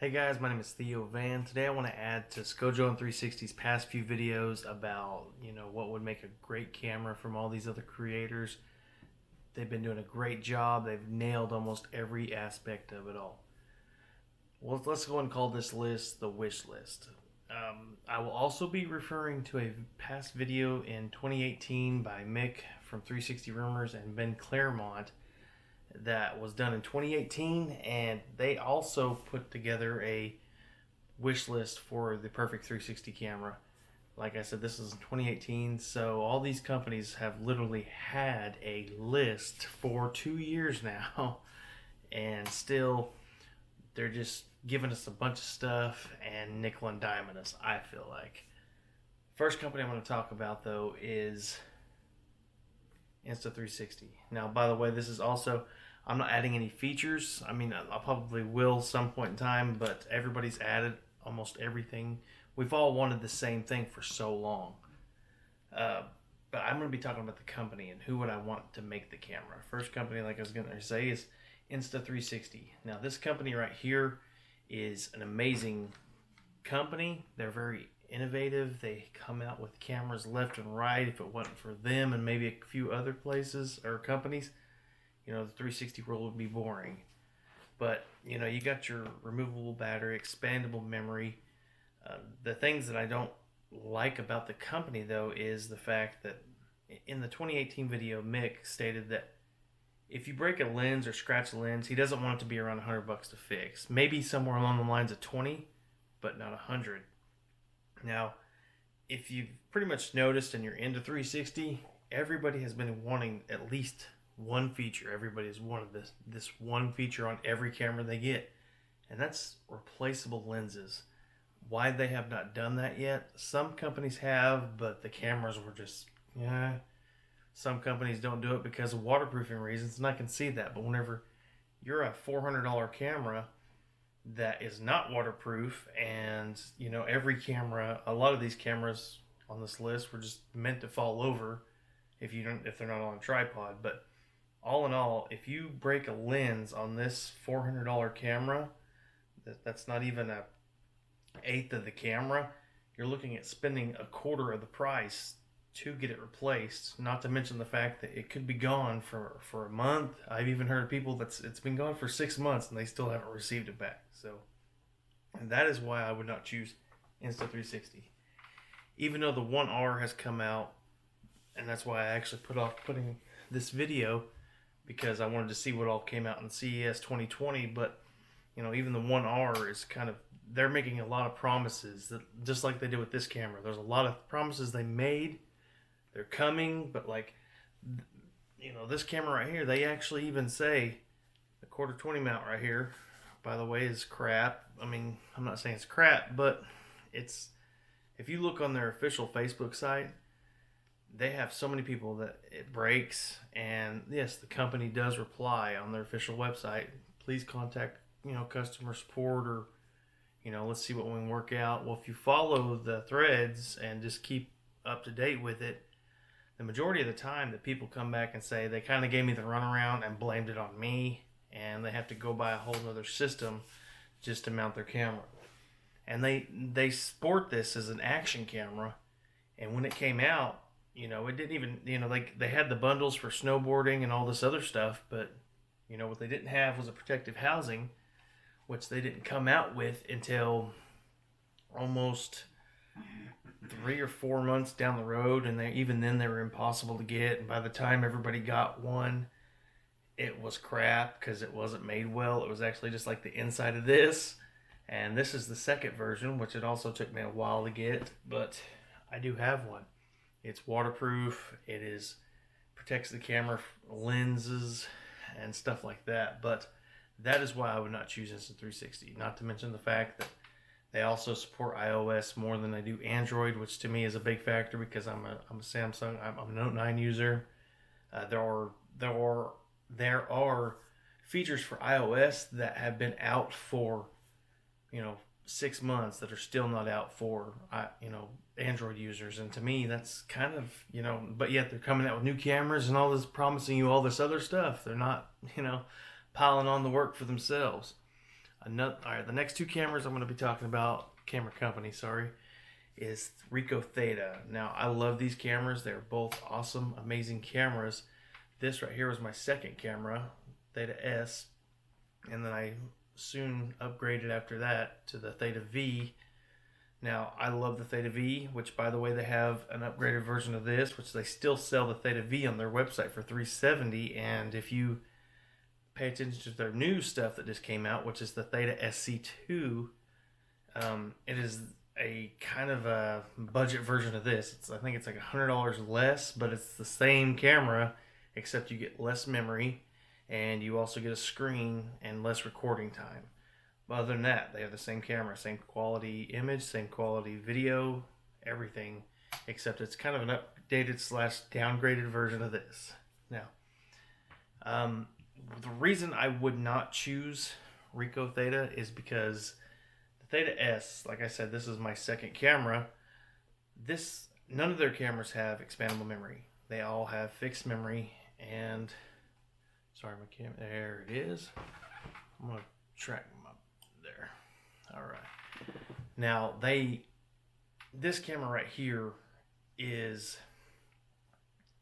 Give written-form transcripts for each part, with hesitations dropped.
Hey guys, my name is Theo Van. Today I want to add to Scojo and 360's past few videos about, what would make a great camera from all these other creators. They've been doing a great job. They've nailed almost every aspect of it all. Well, let's go and call this list the wish list. I will also be referring to a past video in 2018 by Mick from 360 Rumors and Ben Claremont that was done in 2018, and they also put together a wish list for the perfect 360 camera. Like I said, this is in 2018, so all these companies have literally had a list for 2 years now, and still they're just giving us a bunch of stuff and nickel and diming us, I feel like. First company I'm going to talk about, though, is Insta360. Now, by the way, this is also, I'm not adding any features. I mean, I probably will some point in time, but everybody's added almost everything. We've all wanted the same thing for so long. But I'm going to be talking about the company and who would I want to make the camera. First company, like I was going to say, is Insta360. Now, this company right here is an amazing company. They're very innovative. They come out with cameras left and right. If it wasn't for them and maybe a few other places or companies, the 360 world would be boring. But you got your removable battery, expandable memory. The things that I don't like about the company, though, is the fact that in the 2018 video, Mick stated that if you break a lens or scratch a lens, he doesn't want it to be around $100 to fix. Maybe somewhere along the lines of 20, but not 100. Now, if you've pretty much noticed and you're into 360, everybody has been wanting at least one feature. Everybody has wanted this one feature on every camera they get, and that's replaceable lenses. Why they have not done that yet? Some companies have, but the cameras were just, Some companies don't do it because of waterproofing reasons, and I can see that. But whenever you're a $400 camera that is not waterproof, and every camera, a lot of these cameras on this list were just meant to fall over if they're not on a tripod. But all in all, if you break a lens on this $400 camera, that's not even a eighth of the camera. You're looking at spending a quarter of the price to get it replaced. Not to mention the fact that it could be gone for a month. I've even heard of people it's been gone for 6 months and they still haven't received it back. So, and that is why I would not choose Insta360. Even though the 1R has come out, and that's why I actually put off putting this video, because I wanted to see what all came out in CES 2020. But even the 1R is kind of, they're making a lot of promises that, just like they did with this camera. There's a lot of promises they made. They're coming, but this camera right here, they actually even say the quarter 20 mount right here, by the way, is crap. I mean, I'm not saying it's crap, but if you look on their official Facebook site, they have so many people that it breaks. And yes, the company does reply on their official website. Please contact, customer support, or, let's see what we can work out. Well, if you follow the threads and just keep up to date with it, the majority of the time that people come back and say they kind of gave me the runaround and blamed it on me, and they have to go buy a whole other system just to mount their camera. And they sport this as an action camera, and when it came out, it didn't even, they had the bundles for snowboarding and all this other stuff, but what they didn't have was a protective housing, which they didn't come out with until almost 3 or 4 months down the road, and even then they were impossible to get. And by the time everybody got one, it was crap because it wasn't made well. It was actually just like the inside of this, and this is the second version, which it also took me a while to get, but I do have one. It's waterproof. It protects the camera lenses and stuff like that. But that is why I would not choose Insta360. Not to mention the fact that they also support iOS more than they do Android, which to me is a big factor because I'm a Samsung. I'm a Note 9 user. There are features for iOS that have been out for 6 months that are still not out for Android users, and to me that's kind of but yet they're coming out with new cameras and all this, promising you all this other stuff. They're not piling on the work for themselves. All right, the next two cameras I'm going to be talking about, camera company, sorry, is Ricoh Theta. Now, I love these cameras. They're both awesome, amazing cameras. This right here was my second camera, Theta S, and then I soon upgraded after that to the Theta V. Now, I love the Theta V, which, by the way, they have an upgraded version of this, which they still sell the Theta V on their website for $370. And if you pay attention to their new stuff that just came out, which is the Theta SC2, it is a kind of a budget version of this. I think it's like $100 less, but it's the same camera, except you get less memory, and you also get a screen and less recording time. But other than that, they have the same camera, same quality image, same quality video, everything, except it's kind of an updated / downgraded version of this. Now, the reason I would not choose Ricoh Theta is because the Theta S, like I said, this is my second camera. None of their cameras have expandable memory. They all have fixed memory, and sorry, my camera, there it is. I'm gonna track them up there. All right. Now this camera right here it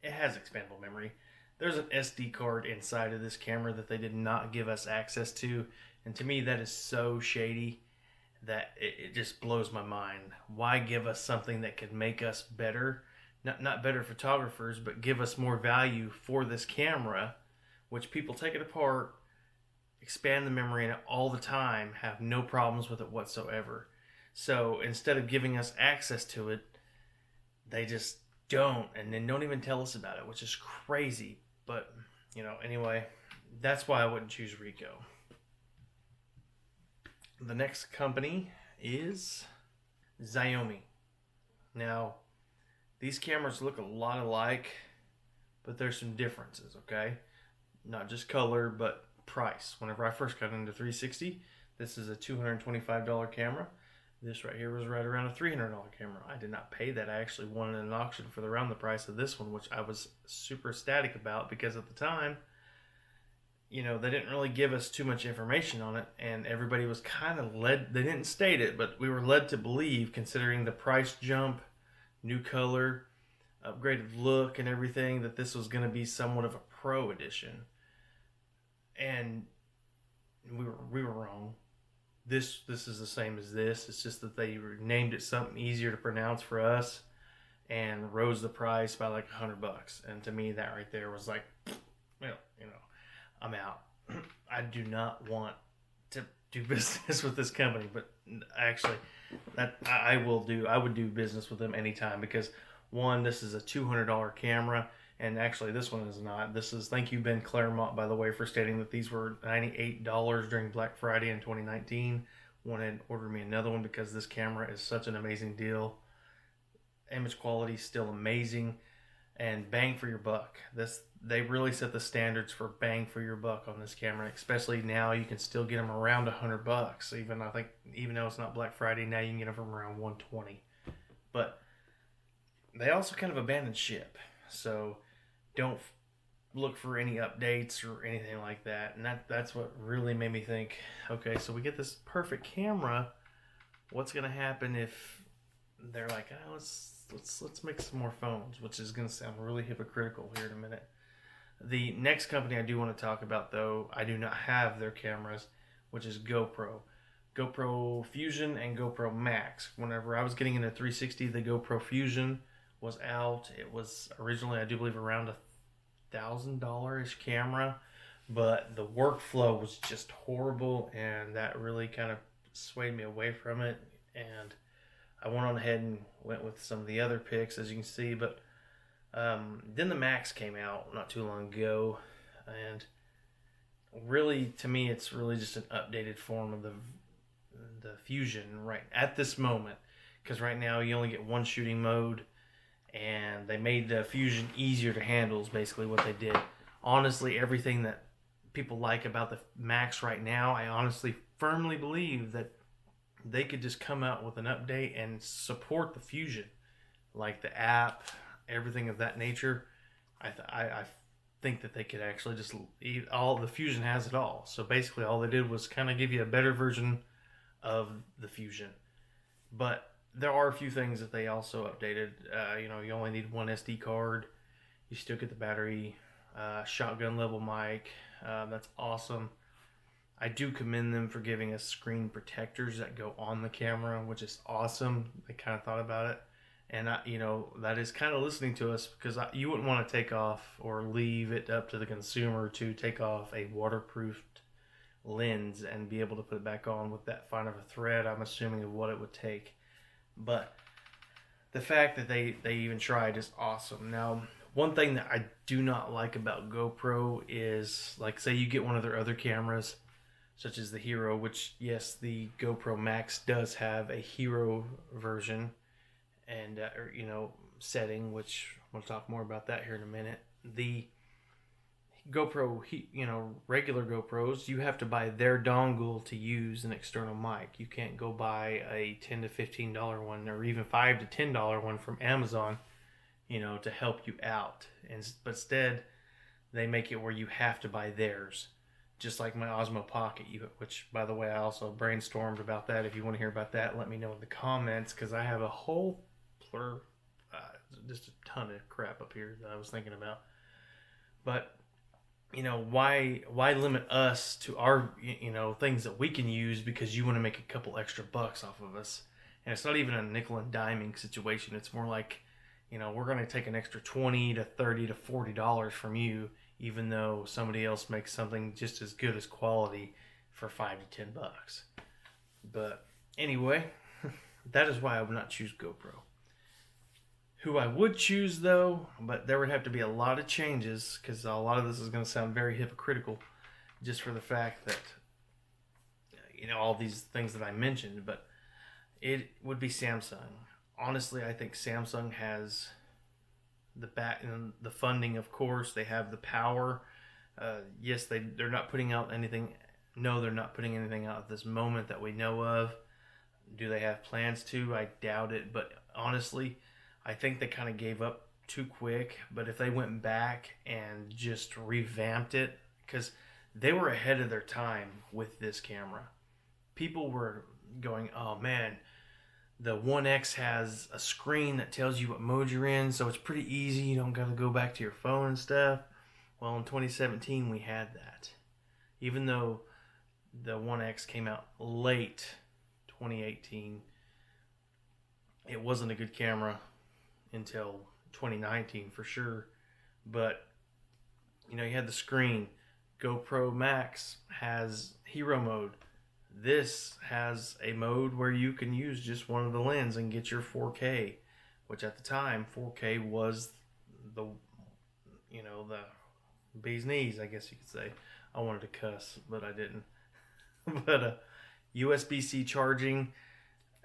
has expandable memory. There's an SD card inside of this camera that they did not give us access to, and to me that is so shady that it just blows my mind. Why give us something that could make us better, not better photographers, but give us more value for this camera, which people take it apart, expand the memory in it all the time, have no problems with it whatsoever. So instead of giving us access to it, they just don't, and then don't even tell us about it, which is crazy. But, anyway, that's why I wouldn't choose Ricoh. The next company is Xiaomi. Now, these cameras look a lot alike, but there's some differences, okay? Not just color, but price. Whenever I first got into 360, this is a $225 camera. This right here was right around a $300 camera. I did not pay that. I actually won in an auction for around the price of this one, which I was super ecstatic about, because at the time, they didn't really give us too much information on it, and everybody was kind of led, they didn't state it, but we were led to believe, considering the price jump, new color, upgraded look, and everything, that this was going to be somewhat of a pro edition. And we were wrong. This is the same as this. It's just that they named it something easier to pronounce for us and rose the price by like $100. And to me, that right there was like, I'm out. I do not want to do business with this company, but actually, I would do business with them anytime, because one, this is a $200 camera. And actually, this one is not. Thank you, Ben Claremont, by the way, for stating that these were $98 during Black Friday in 2019. Wanted to order me another one because this camera is such an amazing deal. Image quality still amazing, and bang for your buck. They really set the standards for bang for your buck on this camera. Especially now, you can still get them around $100. Even though it's not Black Friday, now you can get them from around $120. But they also kind of abandoned ship, so don't look for any updates or anything like that. And that's what really made me think, okay, so we get this perfect camera. What's gonna happen if they're like, let's make some more phones, which is gonna sound really hypocritical here in a minute. The next company I do want to talk about, though, I do not have their cameras, which is GoPro. GoPro Fusion and GoPro Max. Whenever I was getting into 360, the GoPro Fusion was out. It was originally, I do believe, around $1,000-ish camera, but the workflow was just horrible, and that really kind of swayed me away from it. And I went on ahead and went with some of the other picks, as you can see. But then the Max came out not too long ago, and really, to me, it's really just an updated form of the Fusion right at this moment, because right now you only get one shooting mode, and they made the Fusion easier to handle is basically what they did. Honestly, everything that people like about the Max right now, I honestly firmly believe that they could just come out with an update and support the Fusion, like the app, everything of that nature. I think that they could actually just eat all the Fusion has it all. So basically, all they did was kind of give you a better version of the Fusion. But there are a few things that they also updated. You only need one SD card. You still get the battery, shotgun level mic. That's awesome. I do commend them for giving us screen protectors that go on the camera, which is awesome. They kind of thought about it. And, that is kind of listening to us, because you wouldn't want to take off or leave it up to the consumer to take off a waterproofed lens and be able to put it back on with that fine of a thread, I'm assuming, of what it would take. But the fact that they even tried is awesome. Now, one thing that I do not like about GoPro is, like, say you get one of their other cameras, such as the Hero, which, yes, the GoPro Max does have a Hero version and, setting, which we'll talk more about that here in a minute. The GoPro, regular GoPros, you have to buy their dongle to use an external mic. You can't go buy a $10 to $15 one, or even $5 to $10 one from Amazon, to help you out. But instead, they make it where you have to buy theirs. Just like my Osmo Pocket, which, by the way, I also brainstormed about that. If you want to hear about that, let me know in the comments, because I have a whole just a ton of crap up here that I was thinking about. But, why limit us to our, things that we can use because you want to make a couple extra bucks off of us? And it's not even a nickel and diming situation. It's more like, we're going to take an extra $20 to $30 to $40 from you, even though somebody else makes something just as good as quality for $5 to $10. But anyway, that is why I would not choose GoPro. Who I would choose, though, but there would have to be a lot of changes, because a lot of this is going to sound very hypocritical, just for the fact that, all these things that I mentioned, but it would be Samsung. Honestly, I think Samsung has the funding, of course. They have the power. Yes, they're not putting out anything. No, they're not putting anything out at this moment that we know of. Do they have plans to? I doubt it. But honestly, I think they kind of gave up too quick. But if they went back and just revamped it, because they were ahead of their time with this camera. People were going, oh man, the One X has a screen that tells you what mode you're in, so it's pretty easy. You don't got to go back to your phone and stuff. Well, in 2017, we had that. Even though the One X came out late 2018, it wasn't a good camera until 2019 for sure. But, you had the screen. GoPro Max has Hero mode. This has a mode where you can use just one of the lens and get your 4K, which at the time 4K was the bee's knees, I guess you could say. I wanted to cuss, but I didn't. But USB-C charging,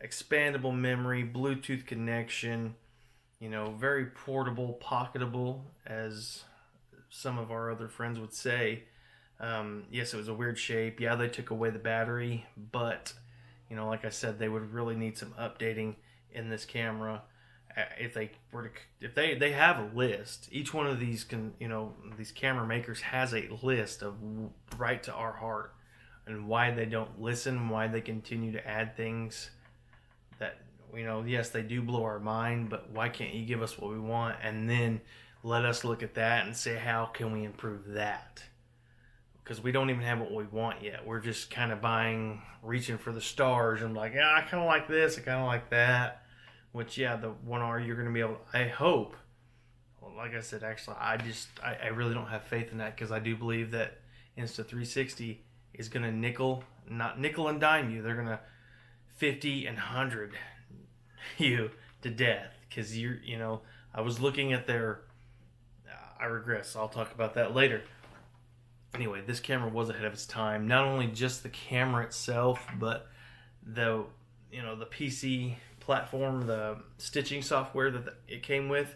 expandable memory, Bluetooth connection, very portable, pocketable, as some of our other friends would say. Yes, it was a weird shape. Yeah, they took away the battery, but like I said, they would really need some updating in this camera. If they have a list, each one of these these camera makers has a list of right to our heart, and why they don't listen, why they continue to add things that yes, they do blow our mind, but why can't you give us what we want and then let us look at that and say, how can we improve that? Because we don't even have what we want yet. We're just kind of reaching for the stars, and like, yeah, I kind of like this, I kind of like that. Which, yeah, the 1R you're going to be able to, I hope. Well, like I said, actually, I really don't have faith in that, because I do believe that Insta360 is going to not nickel and dime you. They're going to 50 and 100 you to death. Because I was looking at their, I regress. I'll talk about that later. Anyway, this camera was ahead of its time. Not only just the camera itself, but the PC platform, the stitching software that it came with.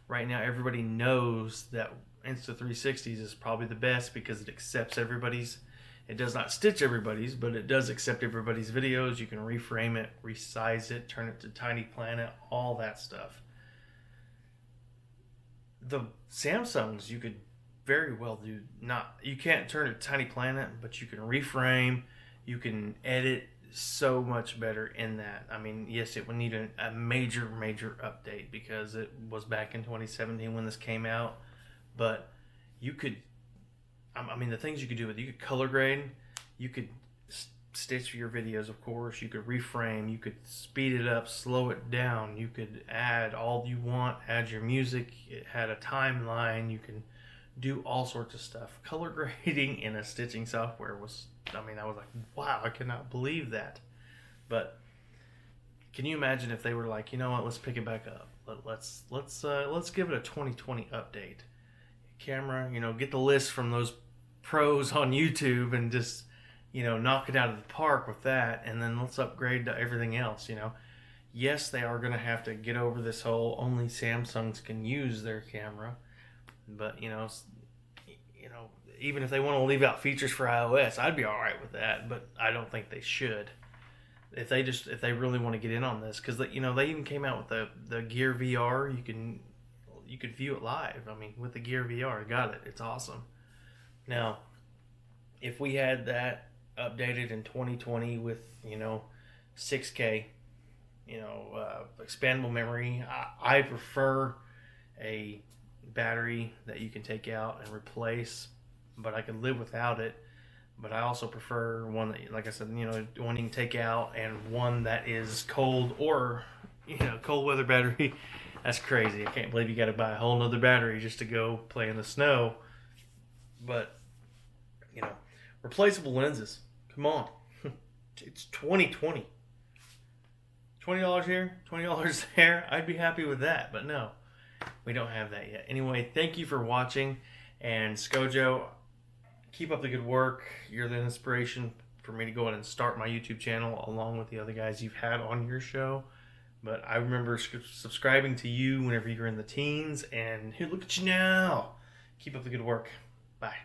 Right now, everybody knows that Insta360s is probably the best, because it accepts everybody's. It does not stitch everybody's, but it does accept everybody's videos. You can reframe it, resize it, turn it to Tiny Planet, all that stuff. The Samsungs, you could very well do not. You can't turn a Tiny Planet, but you can reframe. You can edit so much better in that. I mean, yes, it would need a major update because it was back in 2017 when this came out. But you could, I mean, the things you could do with it, you could color grade, you could stitch your videos, of course, you could reframe, you could speed it up, slow it down, you could add all you want, add your music. It had a timeline. You can do all sorts of stuff. Color grading in a stitching software was, I mean, I was like, wow, I cannot believe that. But can you imagine if they were like, you know what, let's pick it back up. Let's give it a 2020 update. Camera, get the list from those pros on YouTube and just, knock it out of the park with that, and then let's upgrade to everything else. Yes, they are going to have to get over this whole only Samsungs can use their camera. But even if they want to leave out features for iOS, I'd be all right with that. But I don't think they should. If they really want to get in on this, because they even came out with the Gear VR. You could view it live. I mean, with the Gear VR, got it. It's awesome. Now, if we had that updated in 2020 with 6K, expandable memory, I prefer a battery that you can take out and replace, but I could live without it. But I also prefer one that, like I said, one you can take out, and one that is cold, or cold weather battery. That's crazy. I can't believe you got to buy a whole nother battery just to go play in the snow. But replaceable lenses. Come on, it's 2020. $20 here, $20 there. I'd be happy with that, but no. We don't have that yet. Anyway, thank you for watching. And Scojo, keep up the good work. You're the inspiration for me to go ahead and start my YouTube channel along with the other guys you've had on your show. But I remember subscribing to you whenever you were in the teens. And here, look at you now. Keep up the good work. Bye.